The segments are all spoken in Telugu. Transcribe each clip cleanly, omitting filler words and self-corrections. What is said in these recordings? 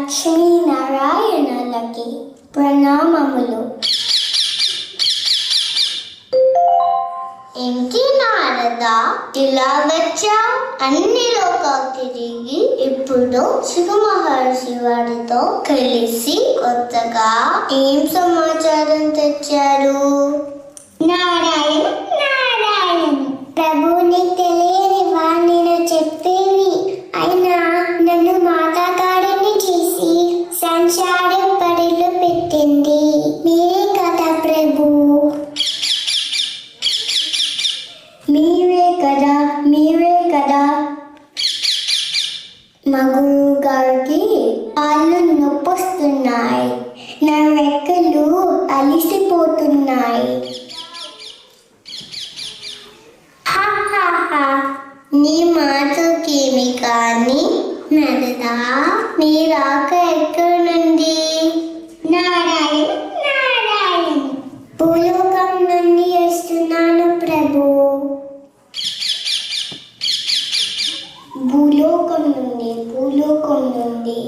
లక్ష్మీనారాయణలకి ప్రణామములు. ఏంటి నారదా ఇలా వచ్చా? అన్ని లోకాలు తిరిగి ఇప్పుడు శివ మహర్షి వారితో కలిసి కొత్తగా ఏం సమాచారం తెచ్చారు? నారాయణ నారాయణ ప్రభుని తెలియని వాణిని చెప్పేవి. అయినా నన్ను మాతాగారిని చేసి సంసారం పడిలో పెట్టింది మీరే కదా ప్రభు. మీరే కదా మగు గారికి కాళ్ళు నొప్పొస్తున్నాయి, నా రెక్కలు అలిసిపోతున్నాయి. నీ మాటకేమి కానీ నరదా, నీ రాక ఎక్కడి నుండి? నారాయణ నారాయణ భూలోకం నుండి వస్తున్నాను ప్రభు. భూలోకం నుండి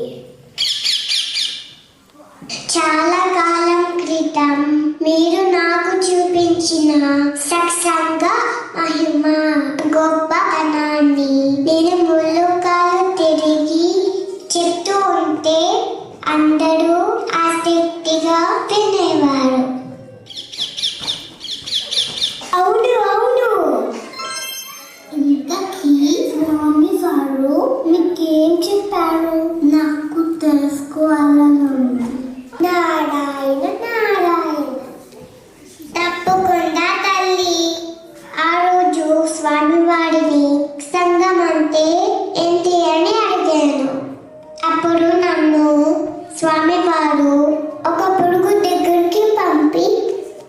చాలా కాలం క్రితం మీరు నాకు చూపించిన సత్సంగ మహిమ గొప్పతనాన్ని నేను ముల్లోకాలు తిరిగి చెప్తూ ఉంటే అందరూ ఆసక్తిగా వినేవారు. అవును ఇంతకీ స్వామి వారు మీకేం చెప్పారు? నాకు తెలుసుకోవాలనుంది. నారాయణ నారాయణ తప్పకుండా తల్లి. ఆ రోజు స్వామివారిని సంఘం అంటే ఏంటి అని అడిగాను. అప్పుడు నన్ను స్వామివారు ఒక పురుగు దగ్గరికి పంపి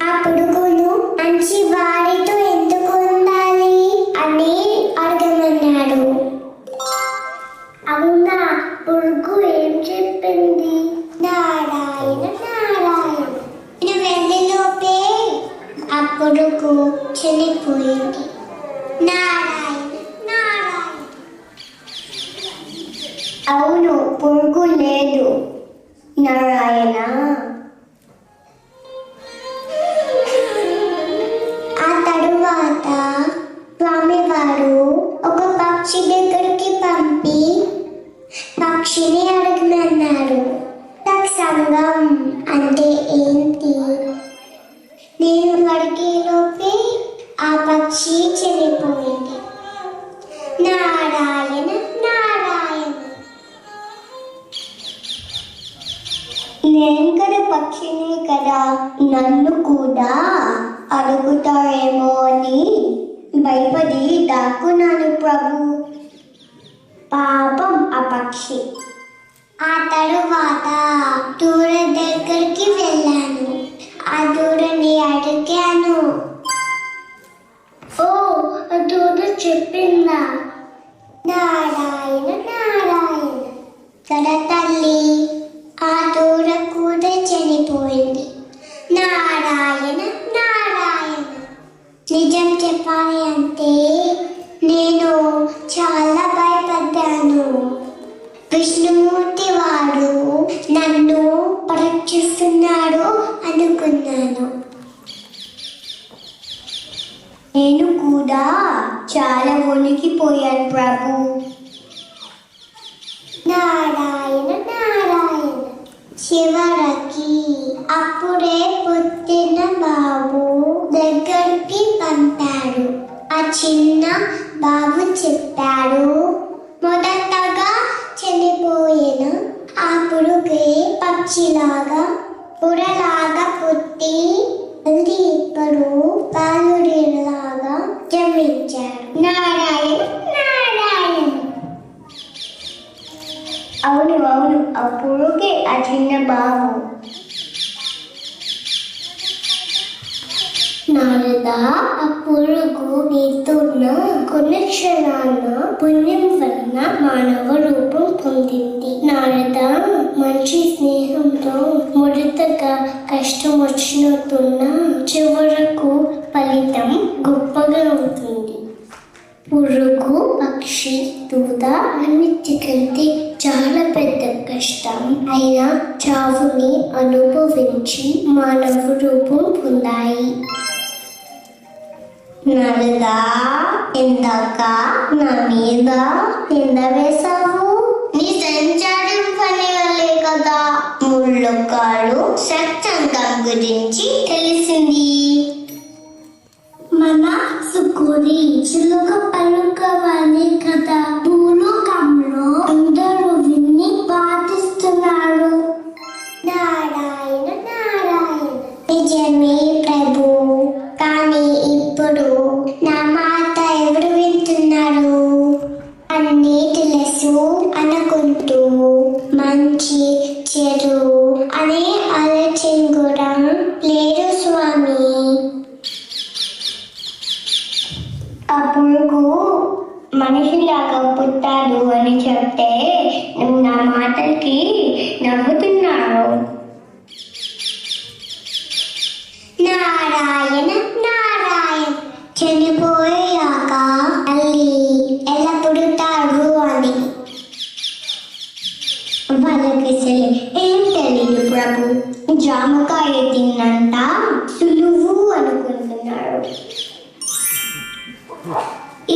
ఆ పురుగును మంచి వారితో ఎందుకు ఉండాలి అని అడగమన్నాడు. అవునా, పురుగు ఏం చెప్పింది? నారాయణ నారాయణ నేను వెళ్ళలోపే ఆ పురుగు చనిపోయింది. నారాయణ నారాయణ అవును, పురుగు లేదు నారాయణ. ఆ తరువాత స్వామివారు ఒక పక్షి దగ్గరికి పంపి పక్షిని అడగమన్నారు. సత్సంగం అంటే ఏంటి? నేను అడిగేలోపే ఆ పక్షి చనిపోయింది. నారాయణ నారాయణ నేను కదా పక్షిని కదా, నన్ను కూడా అడుగుతారేమో అని భయపడి దాక్కున్నాను ప్రభు. పాపం ఆ పక్షి. ఆ తరువాత దూర దగ్గరికి వెళ్ళాను. ఆ దూరని అడిగాను. ఓ, దూడ చెప్పిందా? నారాయణ నారాయణ కదా తల్లి, ఆ దూర కూడా చనిపోయింది. నారాయణ నారాయణ నిజం చెప్పాలి అంటే నేను చాలా భయపడ్డాను. విష్ణుమూర్తి వారు నన్ను పరీక్షిస్తున్నాడు అనుకున్నాను. నేను కూడా చాలా వణికిపోయాను ప్రభు. నారాయణ నారాయణ చివరికి అప్పుడే పుట్టిన బాబు దగ్గరికి పంపాడు. ఆ చిన్న బాబు చెప్పాడు, మొదటగా చనిపోయిన ఆ పురుగే పక్షిలాగా పురలాగా పుట్టి మళ్ళీ ఇప్పుడు బాలుడిలాగా జన్మించాడు. నారాయణ నారాయణ అవును, ఆ పురుగే ఆ చిన్న బాబు. నారదా, ఆ పురుగు నీతున్న కొన్ని క్షణాల పుణ్యం వలన మానవ రూపం పొందింది. నారదా, మంచి స్నేహంతో మొదటగా కష్టం వచ్చినట్టున్న చివరకు ఫలితం గొప్పగా అవుతుంది. పురుగు, పక్షి, దూద అన్నిటికంటే చాలా పెద్ద కష్టం అయినా చావుని అనుభవించి మానవ రూపం పొందాయి. నరదా, ఇందాక నా మీద నింద వేశావు. నీ సంచారం పని వల్లే కదా ముళ్ళొక్కాడు సత్సంగం గురించి తెలిసింది. మన సుకుడి చిలుక పలుకవని కదా భూలోకంలో అందరూ విన్ని పాటిస్తున్నారు. నారాయణ నారాయణ. నిజమే ప్రభు, కానీ ఇప్పుడు నా మాట ఎవరు వింటున్నారు? అన్నీ తెలుసు అనుకుంటూ మంచి చెడు అనే ఆలోచన కూడా లేదు స్వామి. ఆ పురుగు మనిషిలాగా పుట్టాడు అని చెప్తే నువ్వు నా మాటలకి నవ్వుతున్నావు. నారాయణ నారాయణ. చనిపోయాక మళ్ళీ ఎలా పుడతాడు అని వాళ్ళకి ఏం తెలియదు ప్రభు. జామకాయ తిన్నంత సులువు అనుకుంటున్నారు.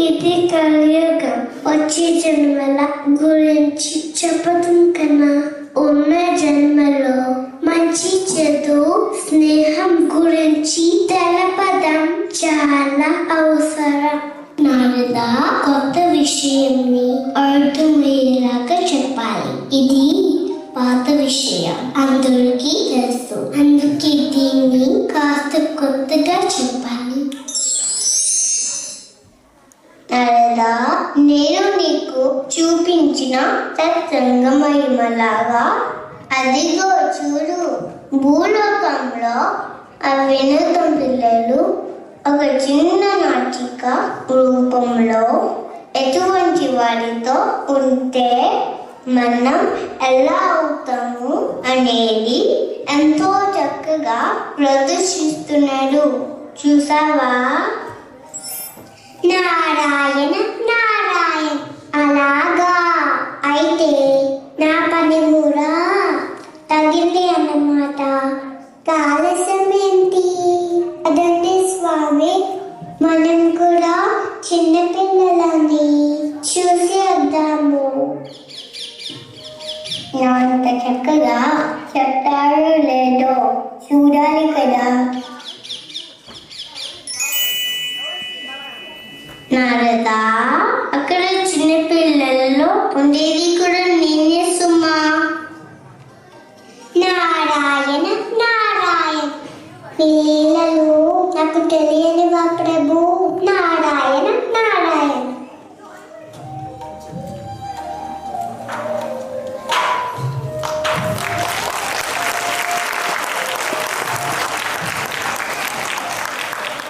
ఇది కలియుగం. వచ్చే జన్మల గురించి చెప్పడం కన్నా ఉన్న జన్మలో మంచి చెడు స్నేహం గురించి తెలపడం చాలా అవసరం. నారదా, కొత్త విషయంని అర్థమయ్యేలాగా చెప్పాలి. ఇది పాత విషయం, అందరికీ తెలుసు. అందుకే దీన్ని కాస్త కొత్తగా చెప్పాలి. నరదా, నేను నీకు చూపించిన సత్సంగ మహిమలాగా అదిగో చూడు, భూలోకంలో ఆ వినోదం పిల్లలు ఒక చిన్న నాటిక రూపంలో ఎటువంటి వారితో ఉంటే మనం ఎలా అవుతాము అనేది ఎంతో చక్కగా ప్రదర్శిస్తున్నాడు. చూసావా? నారాయణ నారాయణ. అలాగా, అయితే నా పని కూడా తగింది అన్నమాట. ఆలస్యం ఏంటి? అదండి స్వామి, మనం కూడా చిన్నపిల్లలని చూసి వద్దాము. నా అంత చక్కగా చెప్తారో లేదో చూడాలి కదా. నారదా, అక్కడ చిన్నపిల్లల్లో ఉండేది కూడా నేనే సుమా. నారాయణ నారాయణ. పిల్లలు నాకు తెలియనివా ప్రభు?